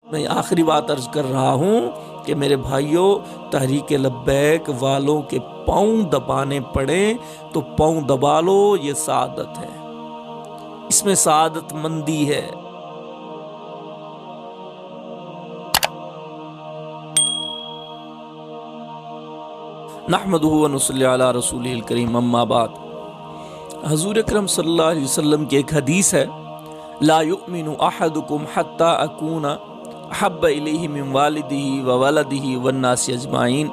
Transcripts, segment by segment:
میں آخری بات عرض کر رہا ہوں کہ میرے بھائیوں، تحریک لبیک والوں کے پاؤں دبانے پڑیں تو پاؤں دبا لو، یہ سعادت ہے، اس میں سعادت مندی ہے۔ نحمدہ و نصلی علی رسولہ الکریم، اما بعد۔ حضور اکرم صلی اللہ علیہ وسلم کی ایک حدیث ہے، لا یؤمن احدکم حتی اکون احب الیہ من والدہ وولدہ والناس اجمعین،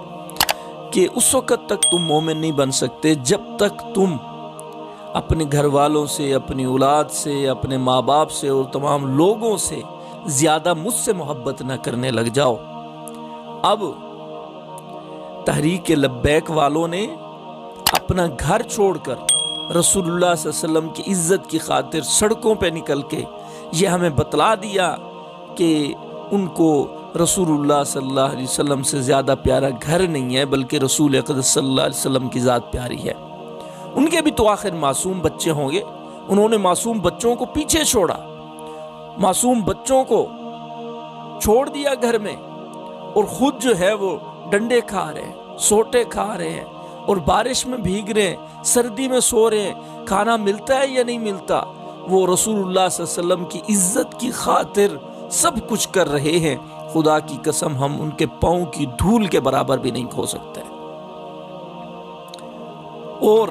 کہ اس وقت تک تم مومن نہیں بن سکتے جب تک تم اپنے گھر والوں سے، اپنی اولاد سے، اپنے ماں باپ سے اور تمام لوگوں سے زیادہ مجھ سے محبت نہ کرنے لگ جاؤ۔ اب تحریک لبیک والوں نے اپنا گھر چھوڑ کر رسول اللہ صلی اللہ علیہ وسلم کی عزت کی خاطر سڑکوں پہ نکل کے یہ ہمیں بتلا دیا کہ ان کو رسول اللہ صلی اللہ علیہ وسلم سے زیادہ پیارا گھر نہیں ہے، بلکہ رسول اقدس صلی اللہ علیہ وسلم کی ذات پیاری ہے۔ ان کے بھی تو آخر معصوم بچے ہوں گے، انہوں نے معصوم بچوں کو پیچھے چھوڑا، معصوم بچوں کو چھوڑ دیا گھر میں، اور خود جو ہے وہ ڈنڈے کھا رہے ہیں، سوٹے کھا رہے ہیں، اور بارش میں بھیگ رہے ہیں، سردی میں سو رہے ہیں، کھانا ملتا ہے یا نہیں ملتا، وہ رسول اللہ صلی اللہ علیہ وسلم کی عزت کی خاطر سب کچھ کر رہے ہیں۔ خدا کی قسم ہم ان کے پاؤں کی دھول کے برابر بھی نہیں کھو سکتے۔ اور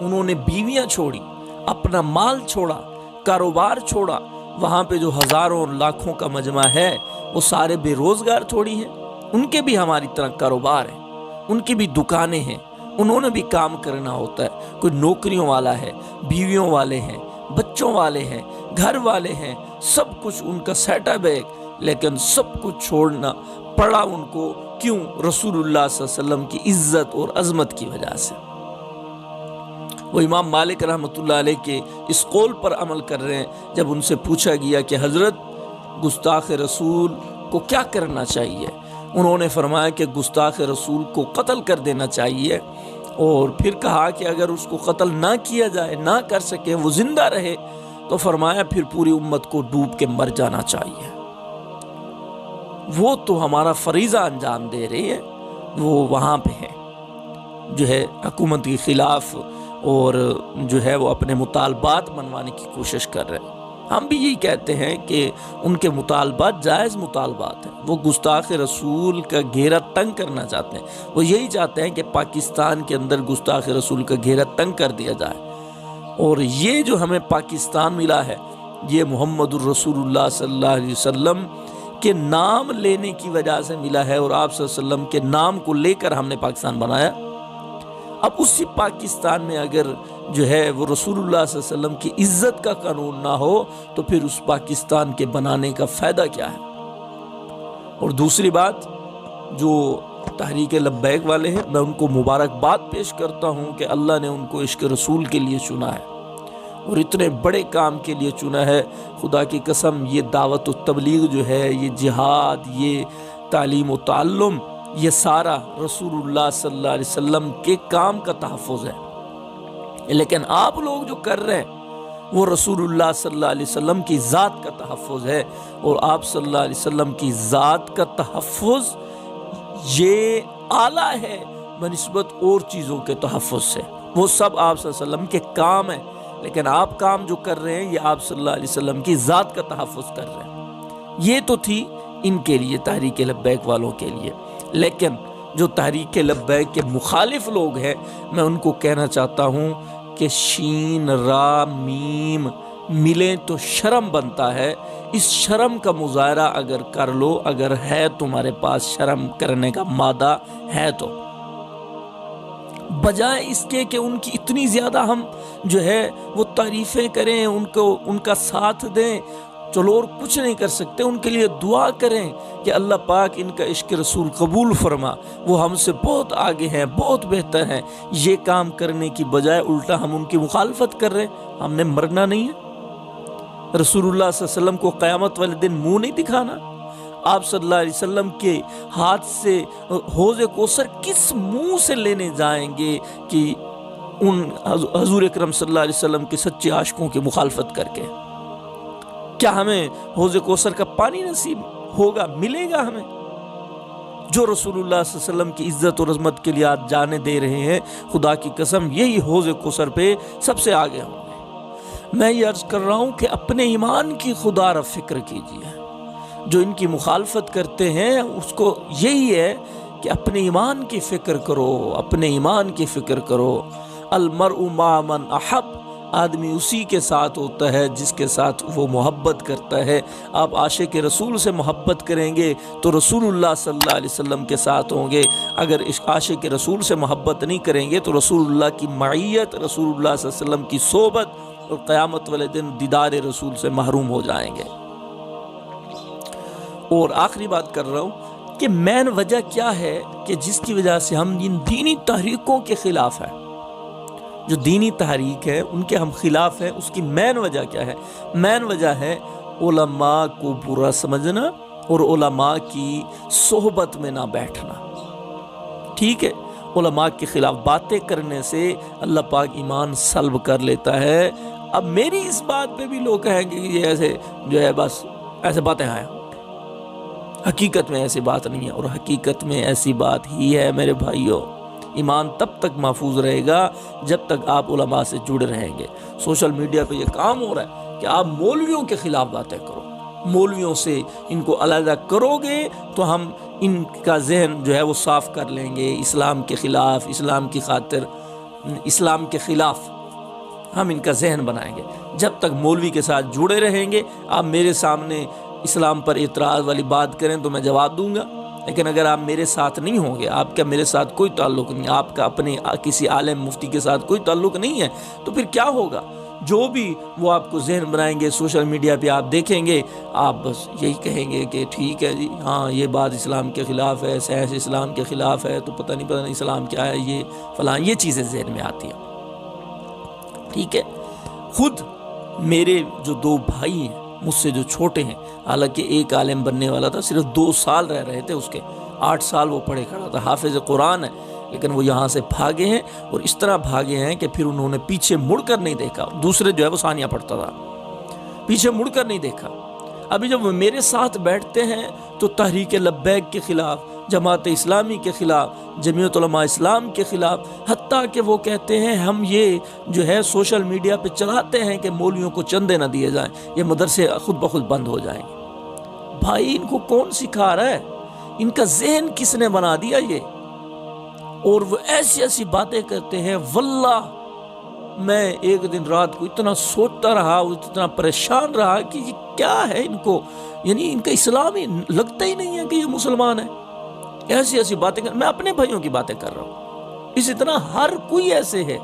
انہوں نے بیویاں چھوڑی، اپنا مال چھوڑا، کاروبار چھوڑا، وہاں پہ جو ہزاروں اور لاکھوں کا مجمع ہے وہ سارے بے روزگار تھوڑی ہیں، ان کے بھی ہماری طرح کاروبار ہیں، ان کی بھی دکانیں ہیں، انہوں نے بھی کام کرنا ہوتا ہے، کوئی نوکریوں والا ہے، بیویوں والے ہیں، بچوں والے ہیں، گھر والے ہیں، سب کچھ ان کا سیٹ اپ ہے، لیکن سب کچھ چھوڑنا پڑا ان کو، کیوں؟ رسول اللہ صلی اللہ علیہ وسلم کی عزت اور عظمت کی وجہ سے۔ وہ امام مالک رحمۃ اللہ علیہ کے اس قول پر عمل کر رہے ہیں، جب ان سے پوچھا گیا کہ حضرت گستاخ رسول کو کیا کرنا چاہیے، انہوں نے فرمایا کہ گستاخ رسول کو قتل کر دینا چاہیے، اور پھر کہا کہ اگر اس کو قتل نہ کیا جائے، نہ کر سکے، وہ زندہ رہے، تو فرمایا پھر پوری امت کو ڈوب کے مر جانا چاہیے۔ وہ تو ہمارا فریضہ انجام دے رہے ہیں، وہ وہاں پہ ہے جو ہے حکومت کے خلاف، اور جو ہے وہ اپنے مطالبات منوانے کی کوشش کر رہے ہیں۔ ہم بھی یہی کہتے ہیں کہ ان کے مطالبات جائز مطالبات ہیں، وہ گستاخ رسول کا گھیرا تنگ کرنا چاہتے ہیں، وہ یہی چاہتے ہیں کہ پاکستان کے اندر گستاخ رسول کا گھیرا تنگ کر دیا جائے، اور یہ جو ہمیں پاکستان ملا ہے یہ محمد الرسول اللہ صلی اللہ علیہ وسلم کے نام لینے کی وجہ سے ملا ہے، اور آپ صلی اللہ علیہ وسلم کے نام کو لے کر ہم نے پاکستان بنایا۔ اب اسی پاکستان میں اگر جو ہے وہ رسول اللہ صلی اللہ علیہ وسلم کی عزت کا قانون نہ ہو تو پھر اس پاکستان کے بنانے کا فائدہ کیا ہے؟ اور دوسری بات، جو تحریک لبیک والے ہیں، میں ان کو مبارکباد پیش کرتا ہوں کہ اللہ نے ان کو عشق رسول کے لیے چنا ہے، اور اتنے بڑے کام کے لیے چنا ہے۔ خدا کی قسم یہ دعوت و تبلیغ جو ہے، یہ جہاد، یہ تعلیم و تعلم، یہ سارا رسول اللہ صلی اللہ علیہ وسلم کے کام کا تحفظ ہے، لیکن آپ لوگ جو کر رہے ہیں وہ رسول اللہ صلی اللہ علیہ وسلم کی ذات کا تحفظ ہے، اور آپ صلی اللہ علیہ وسلم کی ذات کا تحفظ یہ اعلیٰ ہے بنسبت اور چیزوں کے تحفظ سے، وہ سب آپ صلی اللہ علیہ وسلم کے کام ہیں، لیکن آپ کام جو کر رہے ہیں یہ آپ صلی اللہ علیہ وسلم کی ذات کا تحفظ کر رہے ہیں۔ یہ تو تھی ان کے لیے، تحریک لبیک والوں کے لیے، لیکن جو تحریک لبیک کے مخالف لوگ ہیں، میں ان کو کہنا چاہتا ہوں کہ شین را میم ملیں تو شرم بنتا ہے، اس شرم کا مظاہرہ اگر کر لو، اگر ہے تمہارے پاس شرم کرنے کا مادہ ہے تو، بجائے اس کے کہ ان کی اتنی زیادہ ہم جو ہے وہ تعریفیں کریں، ان کا ساتھ دیں، چلو اور کچھ نہیں کر سکتے، ان کے لیے دعا کریں کہ اللہ پاک ان کا عشق رسول قبول فرما، وہ ہم سے بہت آگے ہیں، بہت بہتر ہیں۔ یہ کام کرنے کی بجائے الٹا ہم ان کی مخالفت کر رہے ہیں۔ ہم نے مرنا نہیں ہے، رسول اللہ صلی اللہ علیہ وسلم کو قیامت والے دن منہ نہیں دکھانا، آپ صلی اللہ علیہ وسلم کے ہاتھ سے حوض کوثر کس منہ سے لینے جائیں گے کہ ان حضور اکرم صلی اللہ علیہ وسلم کے سچے عاشقوں کی مخالفت کر کے؟ کیا ہمیں حوض کوثر کا پانی نصیب ہوگا، ملے گا ہمیں۔ جو رسول اللہ صلی اللہ علیہ وسلم کی عزت اور عظمت کے لیے آج جانے دے رہے ہیں، خدا کی قسم یہی حوض کوثر پہ سب سے آگے ہوں گے۔ میں یہ عرض کر رہا ہوں کہ اپنے ایمان کی خدا را فکر کیجیے۔ جو ان کی مخالفت کرتے ہیں اس کو یہی ہے کہ اپنے ایمان کی فکر کرو، اپنے ایمان کی فکر کرو۔ المرء مع من احب، آدمی اسی کے ساتھ ہوتا ہے جس کے ساتھ وہ محبت کرتا ہے۔ آپ عاشق رسول سے محبت کریں گے تو رسول اللہ صلی اللہ علیہ وسلم کے ساتھ ہوں گے۔ اگر عاشق رسول سے محبت نہیں کریں گے تو رسول اللہ کی معیت، رسول اللہ صلی اللہ علیہ وسلم کی صحبت اور قیامت والے دن دیدار رسول سے محروم ہو جائیں گے۔ اور آخری بات کر رہا ہوں کہ مین وجہ کیا ہے کہ جس کی وجہ سے ہم ان دینی تحریکوں کے خلاف ہیں، جو دینی تحریک ہے ان کے ہم خلاف ہیں، اس کی مین وجہ کیا ہے؟ مین وجہ ہے علماء کو برا سمجھنا اور علماء کی صحبت میں نہ بیٹھنا۔ ٹھیک ہے، علماء کے خلاف باتیں کرنے سے اللہ پاک ایمان سلب کر لیتا ہے۔ اب میری اس بات پہ بھی لوگ کہیں گے کہ یہ ایسے جو ہے بس ایسے باتیں ہیں، حقیقت میں ایسی بات نہیں ہے، اور حقیقت میں ایسی بات ہی ہے میرے بھائیوں۔ ایمان تب تک محفوظ رہے گا جب تک آپ علماء سے جڑے رہیں گے۔ سوشل میڈیا پہ یہ کام ہو رہا ہے کہ آپ مولویوں کے خلاف باتیں کرو، مولویوں سے ان کو علیحدہ کرو گے تو ہم ان کا ذہن جو ہے وہ صاف کر لیں گے، اسلام کے خلاف، اسلام کی خاطر، اسلام کے خلاف ہم ان کا ذہن بنائیں گے۔ جب تک مولوی کے ساتھ جڑے رہیں گے، آپ میرے سامنے اسلام پر اعتراض والی بات کریں تو میں جواب دوں گا، لیکن اگر آپ میرے ساتھ نہیں ہوں گے، آپ کا میرے ساتھ کوئی تعلق نہیں، آپ کا اپنے کسی عالم مفتی کے ساتھ کوئی تعلق نہیں ہے، تو پھر کیا ہوگا؟ جو بھی وہ آپ کو ذہن بنائیں گے سوشل میڈیا پہ آپ دیکھیں گے، آپ بس یہی کہیں گے کہ ٹھیک ہے جی، ہاں یہ بات اسلام کے خلاف ہے، سائنس اسلام کے خلاف ہے، تو پتہ نہیں اسلام کیا ہے، یہ فلاں، یہ چیزیں ذہن میں آتی ہیں۔ ٹھیک ہے، خود میرے جو دو بھائی ہیں مجھ سے جو چھوٹے ہیں، حالانکہ ایک عالم بننے والا تھا، صرف 2 سال رہ رہے تھے اس کے، 8 سال وہ پڑھے کھڑا تھا، حافظ قرآن ہے، لیکن وہ یہاں سے بھاگے ہیں، اور اس طرح بھاگے ہیں کہ پھر انہوں نے پیچھے مڑ کر نہیں دیکھا۔ دوسرے جو ہے وہ ثانیہ پڑھتا تھا، پیچھے مڑ کر نہیں دیکھا۔ ابھی جب وہ میرے ساتھ بیٹھتے ہیں تو تحریک لبیک کے خلاف، جماعت اسلامی کے خلاف، جمعیت علماء اسلام کے خلاف، حتیٰ کہ وہ کہتے ہیں ہم یہ جو ہے سوشل میڈیا پہ چلاتے ہیں کہ مولویوں کو چندے نہ دیے جائیں، یہ مدرسے خود بخود بند ہو جائیں گے۔ بھائی ان کو کون سکھا رہا ہے؟ ان کا ذہن کس نے بنا دیا یہ؟ اور وہ ایسی ایسی باتیں کرتے ہیں، واللہ میں ایک دن رات کو اتنا سوچتا رہا، اتنا پریشان رہا کہ یہ کیا ہے ان کو، یعنی ان کا اسلام ہی لگتا ہی نہیں ہے کہ یہ مسلمان ہے۔ ایسی ایسی باتیں میں اپنے بھائیوں کی باتیں کر رہا ہوں، اسی طرح ہر کوئی ایسے ہے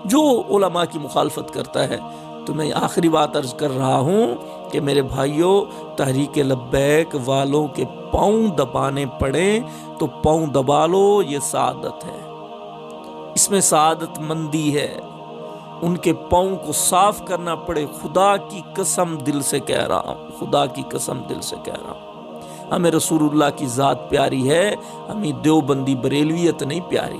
جو علماء کی مخالفت کرتا ہے۔ تو میں آخری بات عرض کر رہا ہوں کہ میرے بھائیوں، تحریک لبیک والوں کے پاؤں دبانے پڑیں تو پاؤں دبا لو، یہ سعادت ہے، اس میں سعادت مندی ہے۔ ان کے پاؤں کو صاف کرنا پڑے، خدا کی قسم دل سے کہہ رہا ہوں، خدا کی قسم دل سے کہہ رہا ہوں، ہمیں رسول اللہ کی ذات پیاری ہے، ہمیں دیوبندی بریلویت نہیں پیاری،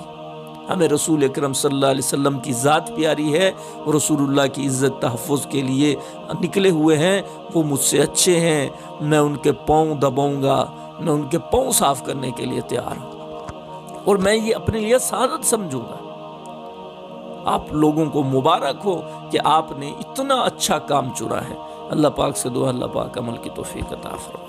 ہمیں رسول اکرم صلی اللہ علیہ وسلم کی ذات پیاری ہے، اور رسول اللہ کی عزت تحفظ کے لیے نکلے ہوئے ہیں، وہ مجھ سے اچھے ہیں، میں ان کے پاؤں دباؤں گا، میں ان کے پاؤں صاف کرنے کے لیے تیار ہوں، اور میں یہ اپنے لیے سعادت سمجھوں گا۔ آپ لوگوں کو مبارک ہو کہ آپ نے اتنا اچھا کام چنا ہے۔ اللہ پاک سے دعا، اللہ پاک عمل کی توفیق عطا فرمائے۔